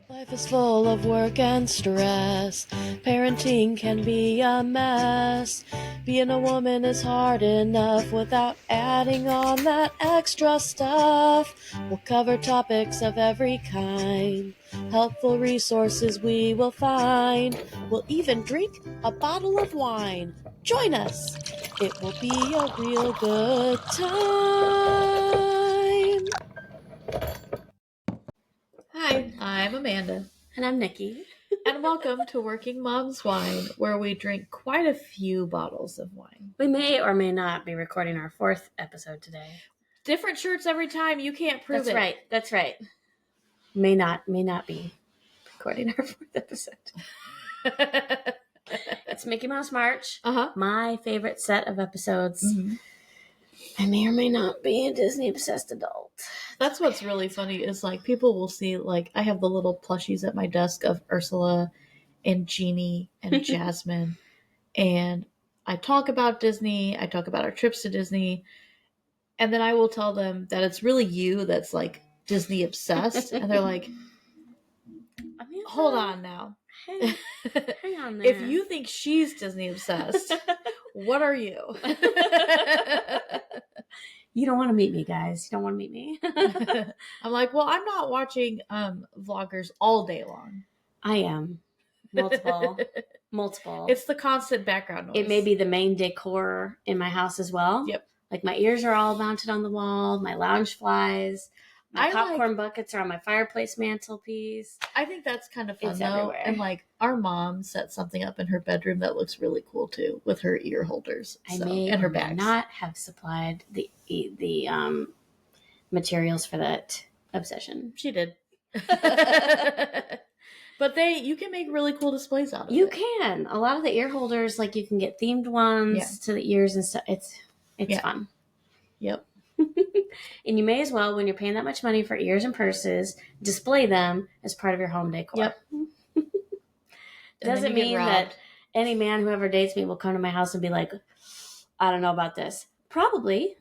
Life is full of work and stress. Parenting can be a mess. Being a woman is hard enough without adding on that extra stuff. We'll cover topics of every kind. Helpful resources we will find. We'll even drink a bottle of wine. Join us. It will be a real good time. Hi, I'm Amanda. And I'm Nikki. And welcome to Working Mom's Wine, where we drink quite a few bottles of wine. We may or may not be recording our 4th episode today. Different shirts every time. You can't prove it. That's right. May not be recording our 4th episode. It's Mickey Mouse March. My favorite set of episodes. Mm-hmm. I may or may not be a Disney-obsessed adult. That's what's really funny is, like, people will see, like, I have the little plushies at my desk of Ursula and Jeannie and Jasmine. And I talk about Disney. I talk about our trips to Disney. And then I will tell them that it's really you that's, like, Disney-obsessed. And they're like, hold on now. Hang on there. If you think she's Disney-obsessed, what are you? You don't want to meet me, guys. You don't want to meet me. I'm like, well, I'm not watching vloggers all day long. I am. Multiple. It's the constant background noise. It may be the main decor in my house as well. Yep. Like, my ears are all mounted on the wall. My lounge flies. My popcorn buckets are on my fireplace mantelpiece. I think that's kind of fun, it's though. Everywhere. And, like, our mom set something up in her bedroom that looks really cool, too, with her ear holders. I may and her bags. Not have supplied the materials for that obsession. She did. But you can make really cool displays out of it. You can. A lot of the ear holders, like, you can get themed ones to the ears and stuff. It's fun. Yep. And you may as well, when you're paying that much money for ears and purses, display them as part of your home decor. Yep. Doesn't mean that any man who ever dates me will come to my house and be like, I don't know about this. Probably.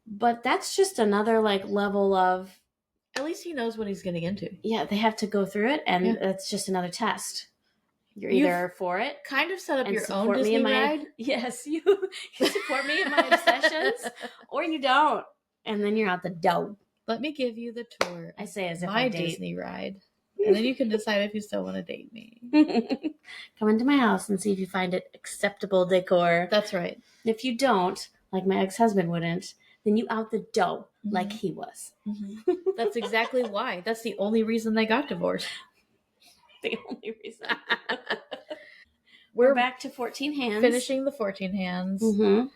But that's just another, like, level of... At least he knows what he's getting into. Yeah, they have to go through it, and that's just another test. You're either for it. Kind of set up your own Disney ride. Yes, you support me in my obsessions, or you don't. And then you're out the door. Let me give you the tour. I say as if my I date. Disney ride. And then you can decide if you still want to date me. Come into my house and see if you find it acceptable decor. That's right. If you don't, like my ex-husband wouldn't, then you out the door like he was. Mm-hmm. That's exactly why. That's the only reason they got divorced. The only reason. We're back to 14 hands. Finishing the 14 hands. Mm-hmm.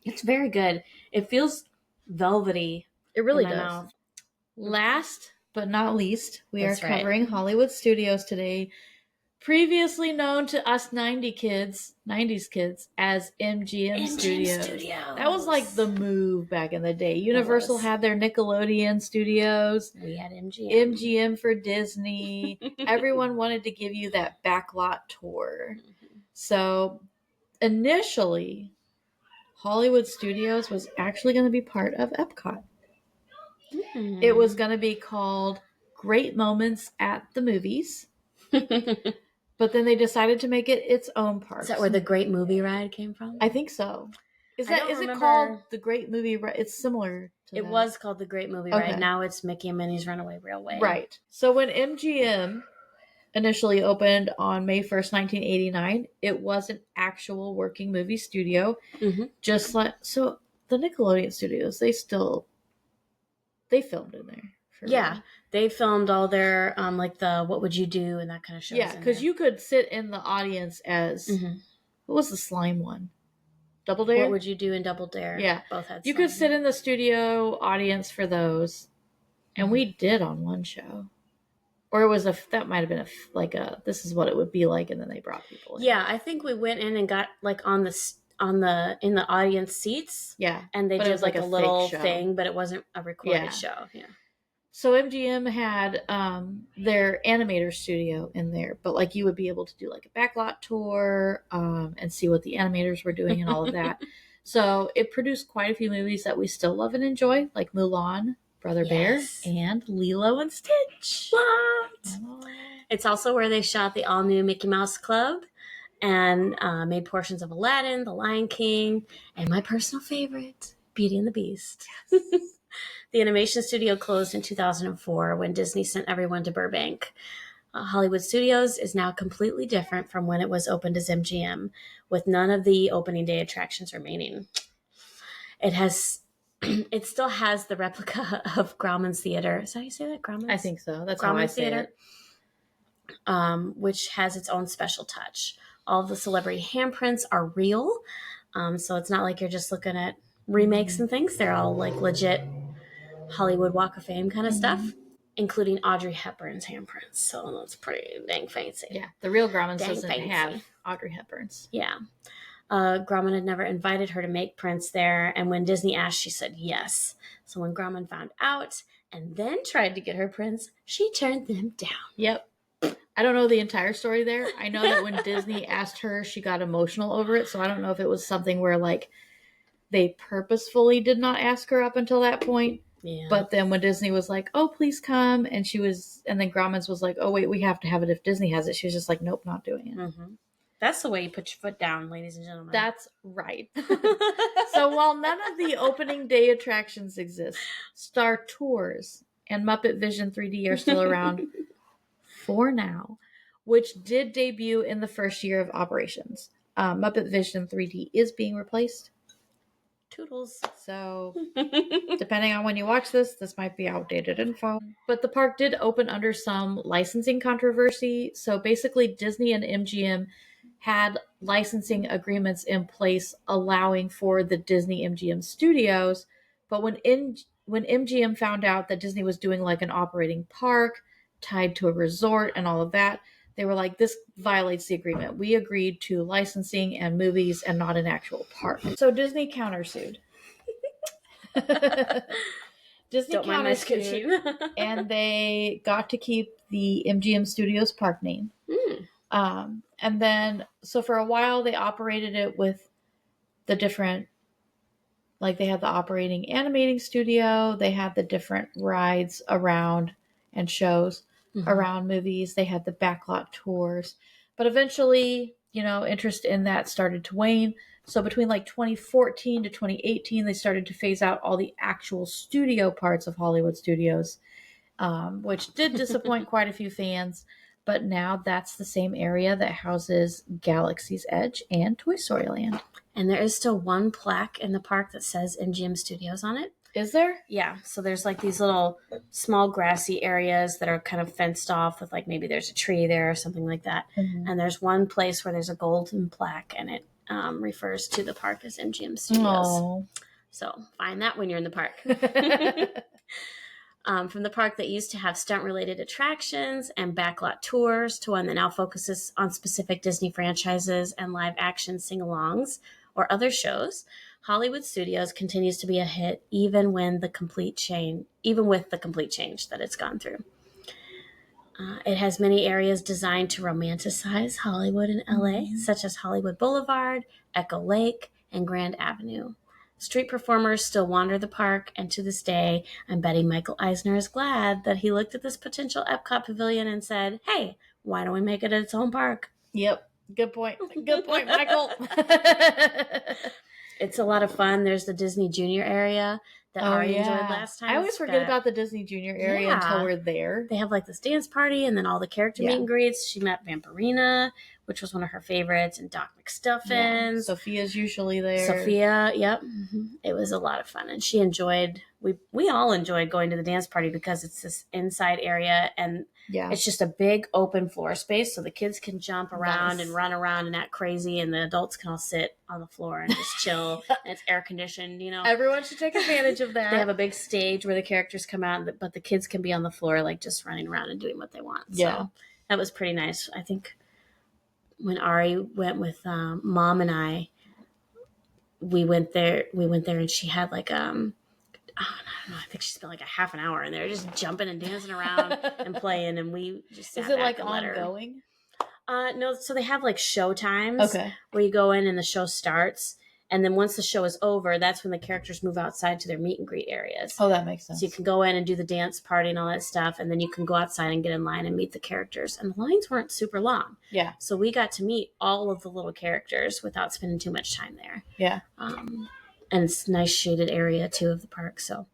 It's very good. It feels velvety. It really does. Mouth. Last but not least, we are covering Hollywood Studios today, previously known to us 90s kids as MGM Studios. That was like the move back in the day. Universal had their Nickelodeon studios. We had MGM. MGM for Disney. Everyone wanted to give you that backlot tour. Mm-hmm. So initially, Hollywood Studios was actually going to be part of Epcot. Mm-hmm. It was going to be called Great Moments at the Movies. But then they decided to make it its own park. Is that where the Great Movie Ride came from? I think so. Is it called the Great Movie Ride? It's similar to It was called the Great Movie Ride. Now it's Mickey and Minnie's Runaway Railway. Right. So when MGM initially opened on May 1st, 1989, it was an actual working movie studio. Mm-hmm. Just like, so the Nickelodeon studios, they filmed in there. They filmed all their, like the What Would You Do and that kind of shows. Yeah, because you could sit in the audience as, what was the slime one? Double Dare? What Would You Do and Double Dare. Yeah. Both had You could sit in the studio audience for those. And we did on one show. Or it was that might have been this is what it would be like, and then they brought people in. Yeah, I think we went in and got like in the audience seats. Yeah. And they did like a little thing, but it wasn't a recorded show. Yeah. So MGM had their animator studio in there, but like you would be able to do like a backlot tour and see what the animators were doing and all of that. So it produced quite a few movies that we still love and enjoy, like Mulan, Brother Bear, and Lilo and Stitch. What? It's also where they shot the all-new Mickey Mouse Club and made portions of Aladdin, The Lion King, and my personal favorite, Beauty and the Beast. The animation studio closed in 2004 when Disney sent everyone to Burbank. Hollywood Studios is now completely different from when it was opened as MGM, with none of the opening day attractions remaining. It still has the replica of Grauman's Theater. Is that how you say that? Grauman's? I think so. That's how I say it. Which has its own special touch. All of the celebrity handprints are real, so it's not like you're just looking at remakes and things. They're all like legit Hollywood Walk of Fame kind of stuff, including Audrey Hepburn's handprints. So that's pretty dang fancy. Yeah, the real Grauman's doesn't have Audrey Hepburn's. Yeah. Grauman had never invited her to make prints there, and when Disney asked, she said yes. So when Grauman found out and then tried to get her prints, she turned them down. Yep. I don't know the entire story there. I know that when Disney asked her, she got emotional over it. So I don't know if it was something where like they purposefully did not ask her up until that point. Yeah. But then when Disney was like, "Oh, please come," and then Grauman's was like, "Oh, wait, we have to have it if Disney has it." She was just like, "Nope, not doing it." Mm-hmm. That's the way you put your foot down, ladies and gentlemen. That's right. So while none of the opening day attractions exist, Star Tours and Muppet Vision 3D are still around for now, which did debut in the first year of operations. Muppet Vision 3D is being replaced. Toodles. So, depending on when you watch this might be outdated info. But the park did open under some licensing controversy. So basically, Disney and MGM had licensing agreements in place allowing for the Disney MGM studios. But when MGM found out that Disney was doing like an operating park tied to a resort and all of that, they were like, this violates the agreement. We agreed to licensing and movies and not an actual park. So Disney countersued. Disney countersued, and they got to keep the MGM Studios park name. And then, so for a while, they operated it with the different, like they had the operating animating studio, they had the different rides around and shows around movies, they had the backlot tours. But eventually, interest in that started to wane. So between like 2014 to 2018, they started to phase out all the actual studio parts of Hollywood Studios, which did disappoint quite a few fans. But now that's the same area that houses Galaxy's Edge and Toy Story Land. And there is still one plaque in the park that says MGM Studios on it. Is there? Yeah. So there's like these little small grassy areas that are kind of fenced off with like maybe there's a tree there or something like that. Mm-hmm. And there's one place where there's a golden plaque and it refers to the park as MGM Studios. Aww. So find that when you're in the park. From the park that used to have stunt-related attractions and backlot tours to one that now focuses on specific Disney franchises and live-action sing-alongs or other shows, Hollywood Studios continues to be a hit even with the complete change that it's gone through. It has many areas designed to romanticize Hollywood and LA, such as Hollywood Boulevard, Echo Lake, and Grand Avenue. Street performers still wander the park, and to this day, I'm betting Michael Eisner is glad that he looked at this potential Epcot pavilion and said, "Hey, why don't we make it its own park?" Yep. Good point. Good point, Michael. It's a lot of fun. There's the Disney Junior area that Ari enjoyed last time. I always forget about the Disney Junior area until we're there. They have like this dance party and then all the character meet and greets. She met Vampirina, which was one of her favorites, and Doc McStuffins. Yeah. Sophia's usually there. Sophia, yep. Mm-hmm. It was a lot of fun. And she enjoyed, we all enjoyed going to the dance party because it's this inside area and it's just a big open floor space. So the kids can jump around and run around and act crazy. And the adults can all sit on the floor and just chill. And it's air conditioned, Everyone should take advantage of that. They have a big stage where the characters come out, but the kids can be on the floor, like just running around and doing what they want. Yeah. So that was pretty nice. I think when Ari went with Mom and I, we went there and she had like, I don't know, I think she spent like a half an hour in there just jumping and dancing around and playing. And we just sat Is it back like and let her. ongoing? No, so they have like show times where you go in and the show starts. And then once the show is over, that's when the characters move outside to their meet and greet areas. Oh, that makes sense. So you can go in and do the dance party and all that stuff, and then you can go outside and get in line and meet the characters. And the lines weren't super long. Yeah. So we got to meet all of the little characters without spending too much time there. Yeah. And it's a nice shaded area, too, of the park. So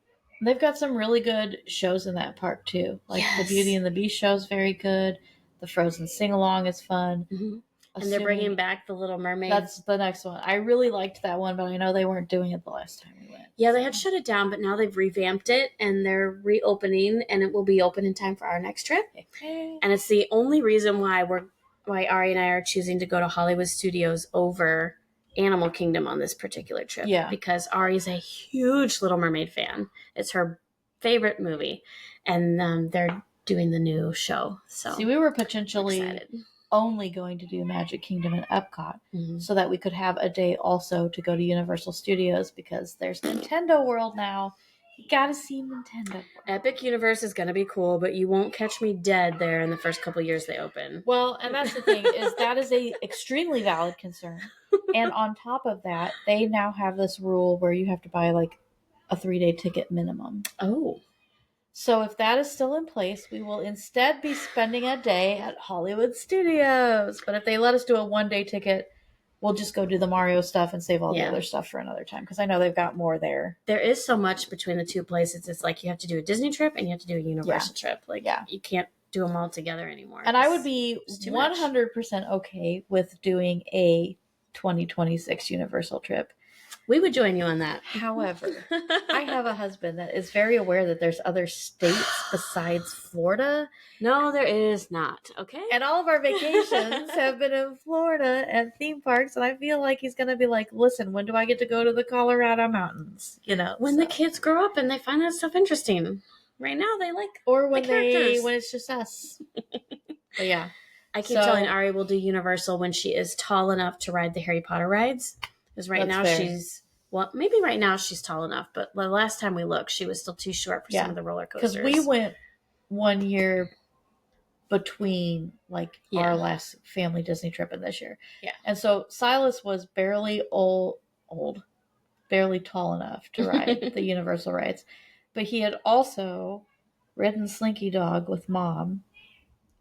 they've got some really good shows in that park, too. Like the Beauty and the Beast show is very good. The Frozen Sing-Along is fun. Mm-hmm. And they're bringing back the Little Mermaid. That's the next one. I really liked that one, but I know they weren't doing it the last time we went. Yeah, they had shut it down, but now they've revamped it, and they're reopening, and it will be open in time for our next trip. Okay. And it's the only reason why Ari and I are choosing to go to Hollywood Studios over Animal Kingdom on this particular trip. Yeah. Because Ari's a huge Little Mermaid fan. It's her favorite movie, and they're doing the new show. So see, we were potentially only going to do Magic Kingdom and Epcot, so that we could have a day also to go to Universal Studios, because there's Nintendo World now. You gotta see Nintendo World. Epic Universe is gonna be cool, but you won't catch me dead there in the first couple years they open. Well, and that's the thing, is that is a extremely valid concern. And on top of that, they now have this rule where you have to buy like a 3-day ticket minimum. Oh. So if that is still in place, we will instead be spending a day at Hollywood Studios. But if they let us do a 1-day ticket, we'll just go do the Mario stuff and save all the other stuff for another time, because I know they've got more there. There is so much between the two places. It's like you have to do a Disney trip and you have to do a Universal trip. Like, you can't do them all together anymore. And I would be 100% okay with doing a 2026 Universal trip. We would join you on that. However, I have a husband that is very aware that there's other states besides Florida. No, there is not. Okay. And all of our vacations have been in Florida and theme parks. And I feel like he's going to be like, listen, when do I get to go to the Colorado mountains? You know, when the kids grow up and they find that stuff interesting. Right now, they like or when when it's just us. But yeah. I keep telling Ari we'll do Universal when she is tall enough to ride the Harry Potter rides. Because right now maybe right now she's tall enough, but the last time we looked, she was still too short for some of the roller coasters. Because we went one year between our last family Disney trip and this year. Yeah. And so Silas was barely barely tall enough to ride the Universal rides. But he had also ridden Slinky Dog with Mom.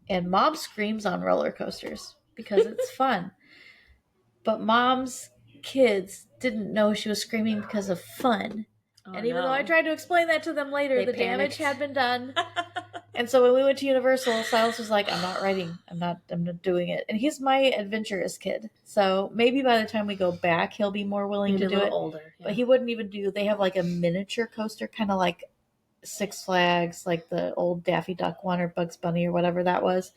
And Mom screams on roller coasters because it's fun. But Mom's kids didn't know she was screaming because of fun. And even though I tried to explain that to them later, the damage had been done. And so when we went to Universal, Silas was like, I'm not riding. I'm not doing it. And he's my adventurous kid. So maybe by the time we go back, he'll be more willing to do it. Older. Yeah. But he wouldn't even they have like a miniature coaster, kind of like Six Flags, like the old Daffy Duck one or Bugs Bunny or whatever that was.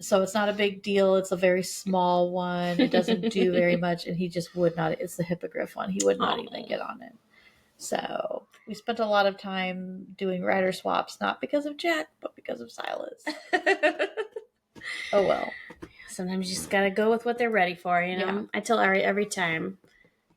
So it's not a big deal. It's a very small one. It doesn't do very much. And he just would not. It's the Hippogriff one. He would not even get on it. So we spent a lot of time doing rider swaps, not because of Jack, but because of Silas. Oh, well. Sometimes you just got to go with what they're ready for, you know? Yeah. I tell Ari every time,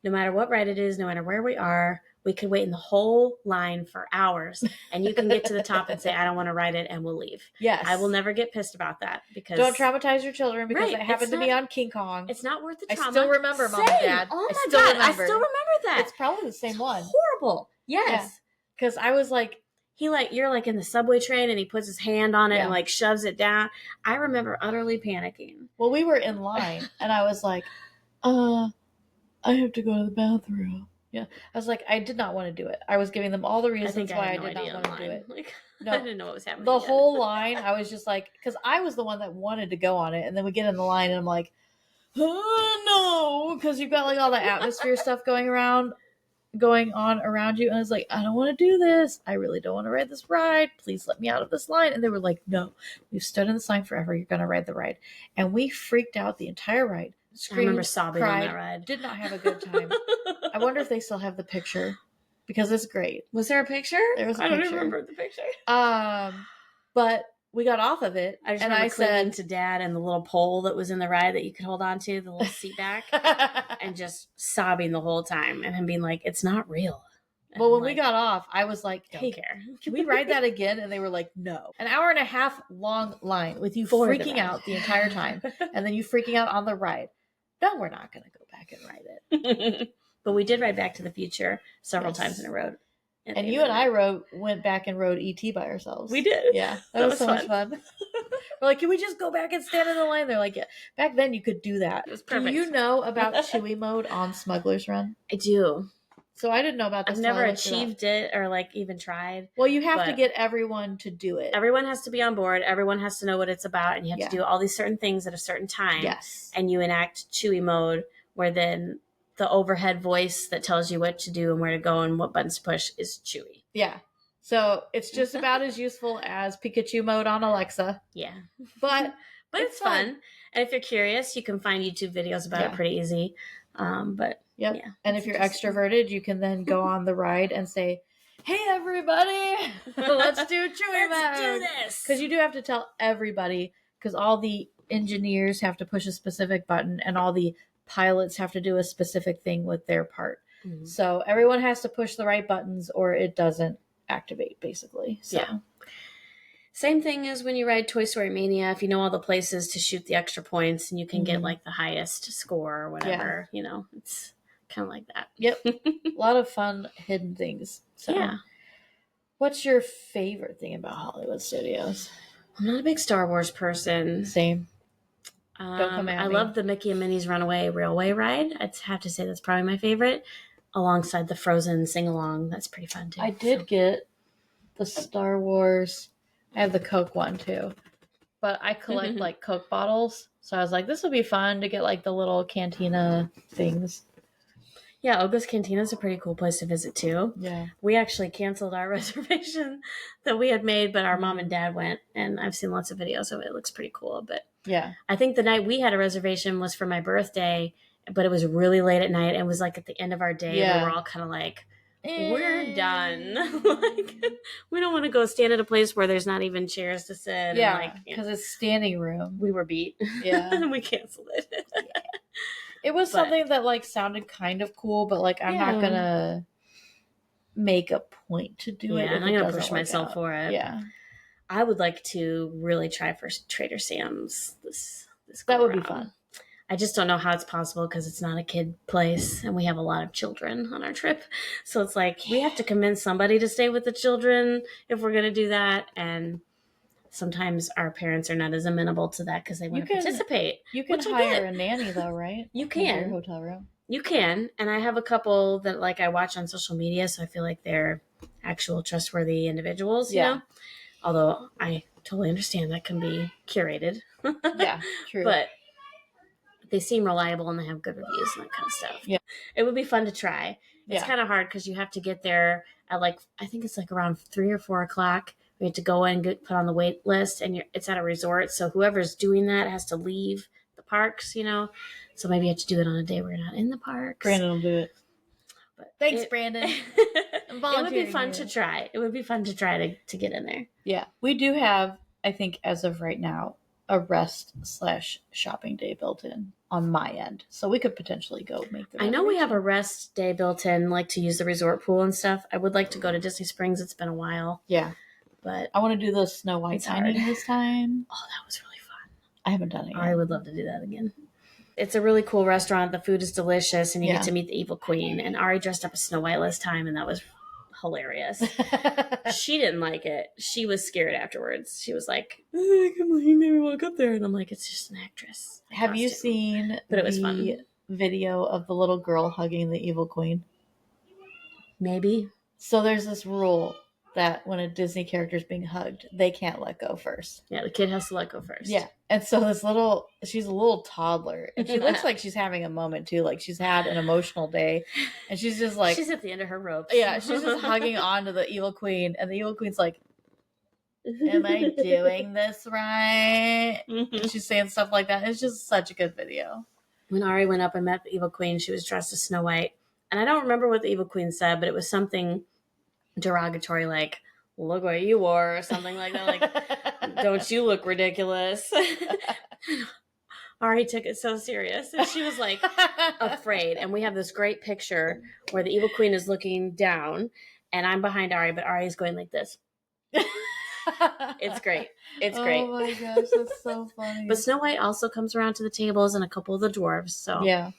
no matter what ride it is, no matter where we are, we could wait in the whole line for hours, and you can get to the top and say, I don't want to ride it, and we'll leave. Yes. I will never get pissed about that. Because don't traumatize your children, because it happened to me on King Kong. It's not worth the trauma. I still remember, Mom and Dad. Oh my God, I still remember that. It's probably the same one. Horrible. Yes. Because I was like, you're like in the subway train, and he puts his hand on it and like shoves it down. I remember utterly panicking. Well, we were in line, and I was like, I have to go to the bathroom. Yeah, I was like, I did not want to do it. I was giving them all the reasons why I did not want to do it. No, I didn't know what was happening. The whole line, I was just like, because I was the one that wanted to go on it, and then we get in the line, and I'm like, oh no, because you've got like all the atmosphere stuff going on around you, and I was like, I don't want to do this. I really don't want to ride this ride. Please let me out of this line. And they were like, no, we've stood in this line forever. You're going to ride the ride. And we freaked out the entire ride. Screamed, I remember sobbing cried, on that ride. Did not have a good time. I wonder if they still have the picture, because it's great. Was there a picture? There was a picture. I don't remember the picture. But we got off of it, and I said to Dad, and the little pole that was in the ride that you could hold on to, the little seat back, and just sobbing the whole time, and him being like, "It's not real." But when we got off, I was like, hey, care. Can we ride that again? And they were like, no. An hour and a half long line with you freaking out the entire time, and then you freaking out on the ride. No, we're not going to go back and ride it. But we did ride Back to the Future several Yes. times in a row. And you and I went back and rode E.T. by ourselves. We did. Yeah. That was so much fun. We're like, can we just go back and stand in the line? They're like, yeah. Back then you could do that. It was perfect. Do you know about Chewy mode on Smuggler's Run? I do. So I didn't know about this. I've never achieved it or like even tried. Well, you have to get everyone to do it. Everyone has to be on board. Everyone has to know what it's about. And you have to do all these certain things at a certain time. Yes. And you enact Chewy mode, where then the overhead voice that tells you what to do and where to go and what buttons to push is Chewy. Yeah. So it's just about as useful as Pikachu mode on Alexa. Yeah. But it's fun. And if you're curious, you can find YouTube videos about it pretty easy. But yep. Yeah. And if you're extroverted, you can then go on the ride and say, hey, everybody, let's do Chewy mode. Let's do this. Because you do have to tell everybody, because all the engineers have to push a specific button and all the pilots have to do a specific thing with their part. Mm-hmm. So everyone has to push the right buttons or it doesn't activate, basically. So. Yeah. Same thing as when you ride Toy Story Mania. If you know all the places to shoot the extra points and you can get like the highest score or whatever, you know, it's kind of like that. Yep. A lot of fun hidden things. So. Yeah. What's your favorite thing about Hollywood Studios? I'm not a big Star Wars person. Same. Don't come at me. I love the Mickey and Minnie's Runaway Railway ride. I'd have to say that's probably my favorite, alongside the Frozen sing-along. That's pretty fun, too. I did get the Star Wars. I have the Coke one, too. But I collect, like, Coke bottles. So I was like, this would be fun to get, like, the little cantina things. Yeah, Oga's Cantina is a pretty cool place to visit, too. Yeah. We actually canceled our reservation that we had made, but our mom and dad went, and I've seen lots of videos of it. It looks pretty cool. But yeah, I think the night we had a reservation was for my birthday, but it was really late at night. It was, like, at the end of our day. Yeah. We were all kind of like, we're done. Like, we don't want to go stand at a place where there's not even chairs to sit. Yeah, because it's standing room. We were beat. Yeah. And we canceled it. Yeah. It was something that, like, sounded kind of cool, but, like, I'm not going to make a point to do it. I'm not going to push myself for it. Yeah. I would like to really try for Trader Sam's this that would be fun. I just don't know how it's possible because it's not a kid place and we have a lot of children on our trip. So it's like we have to convince somebody to stay with the children if we're going to do that. And sometimes our parents are not as amenable to that because they want to participate. You can hire a nanny though, right? You can. In your hotel room. You can. And I have a couple that like I watch on social media, so I feel like they're actual trustworthy individuals, you know? Although I totally understand that can be curated. Yeah, true. But they seem reliable and they have good reviews and that kind of stuff. Yeah. It would be fun to try. It's kind of hard because you have to get there at like, I think it's like around 3 or 4 o'clock. We have to go in and get put on the wait list and it's at a resort. So whoever's doing that has to leave the parks, you know? So maybe you have to do it on a day where you're not in the parks. Brandon will do it. But thanks, Brandon. It would be fun to try. It would be fun to try to get in there. Yeah. We do have, I think as of right now, a rest/shopping day built in on my end. So we could potentially go make the I know we have a rest day built in, like to use the resort pool and stuff. I would like to go to Disney Springs. It's been a while. Yeah. But I want to do the Snow White signing this time. Oh, that was really fun. I haven't done it yet. I would love to do that again. It's a really cool restaurant. The food is delicious and you get to meet the evil queen. And Ari dressed up as Snow White last time and that was hilarious. She didn't like it. She was scared afterwards. She was like, I can't believe you made me walk up there. And I'm like, it's just an actress. Have you seen but it was fun. Video of the little girl hugging the evil queen? Maybe. So there's this rule that when a Disney character is being hugged, they can't let go first. Yeah, the kid has to let go first. Yeah. And so she's a little toddler. And she looks like she's having a moment too. Like she's had an emotional day. And she's just like... She's at the end of her rope. Yeah, she's just hugging on to the evil queen. And the evil queen's like, am I doing this right? And she's saying stuff like that. It's just such a good video. When Ari went up and met the evil queen, she was dressed as Snow White. And I don't remember what the evil queen said, but it was something derogatory like, look what you wore, or something like that. Like, don't you look ridiculous? Ari took it so serious. And she was like afraid. And we have this great picture where the evil queen is looking down and I'm behind Ari, but Ari is going like this. It's great. It's great. Oh my gosh, that's so funny. But Snow White also comes around to the tables and a couple of the dwarves. So yeah.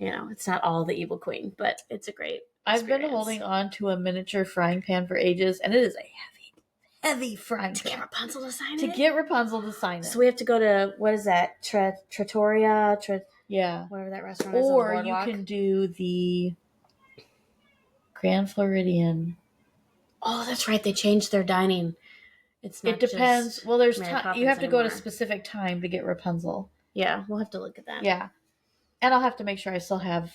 it's not all the evil queen, but it's a great I've been experience. holding on to a miniature frying pan for ages, and it is a heavy frying To pan. get Rapunzel to sign To it? get Rapunzel to sign it. So we have to go to, what is that? Trattoria? Yeah. Whatever that restaurant is on the Or you boardwalk. can do the Grand Floridian. Oh, that's right. They changed their dining. It's not It depends. just Well, there's Mary time. You Poppins have to go at a anymore. specific time to get Rapunzel. Yeah, we'll have to look at that. Yeah. And I'll have to make sure I still have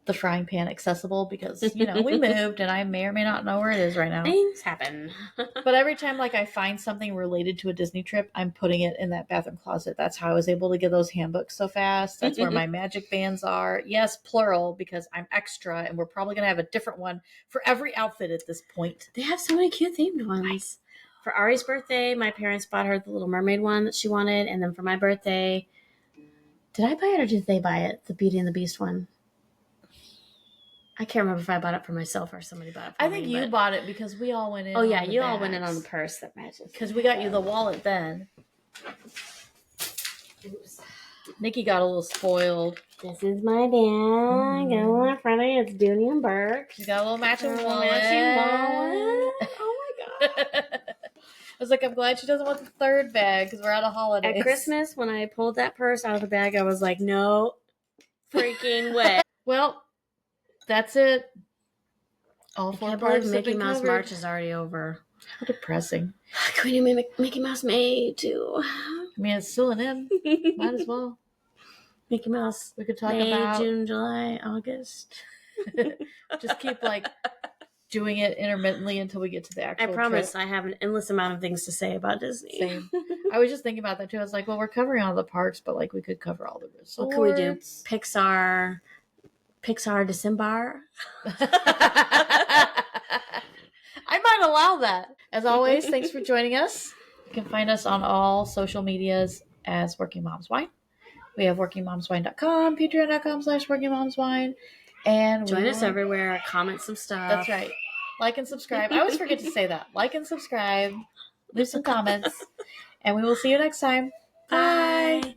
the frying pan accessible because, we moved and I may or may not know where it is right now. Things happen. But every time I find something related to a Disney trip, I'm putting it in that bathroom closet. That's how I was able to get those handbooks so fast. That's where my magic bands are. Yes, plural, because I'm extra and we're probably going to have a different one for every outfit at this point. They have so many cute themed ones. For Ari's birthday, my parents bought her the Little Mermaid one that she wanted. And then for my birthday, did I buy it or did they buy it? The Beauty and the Beast one. I can't remember if I bought it for myself or somebody bought it for me. I think you bought it because we all went in. Oh, yeah, you all went in on the purse that matches. Because we got you the wallet then. Oops. Nikki got a little spoiled. This is my bag. Got a little Friday. It's Dooney and Burke. She got a little matching wallet. Oh my god. I was like, I'm glad she doesn't want the third bag because we're out of holidays. At Christmas, when I pulled that purse out of the bag, I was like, no freaking way. Well, that's it. All I four can't parts believe have Mickey been Mouse covered. March is already over. How depressing. Can we do Mickey Mouse May too? I mean, it's still an M. Might as well. Mickey Mouse. We could talk May, about June, July, August. just keep doing it intermittently until we get to the actual I promise trip. I have an endless amount of things to say about Disney. Same. I was just thinking about that too. I was like, well, we're covering all the parks, but we could cover all the resorts. What can we do? Pixar December. I might allow that. As always, thanks for joining us. You can find us on all social medias as Working Moms Wine. We have workingmomswine.com, patreon.com/workingmomswine. And join us everywhere. Comment some stuff. That's right. Like and subscribe. I always forget to say that. Like and subscribe. Leave some comments. And we will see you next time. Bye.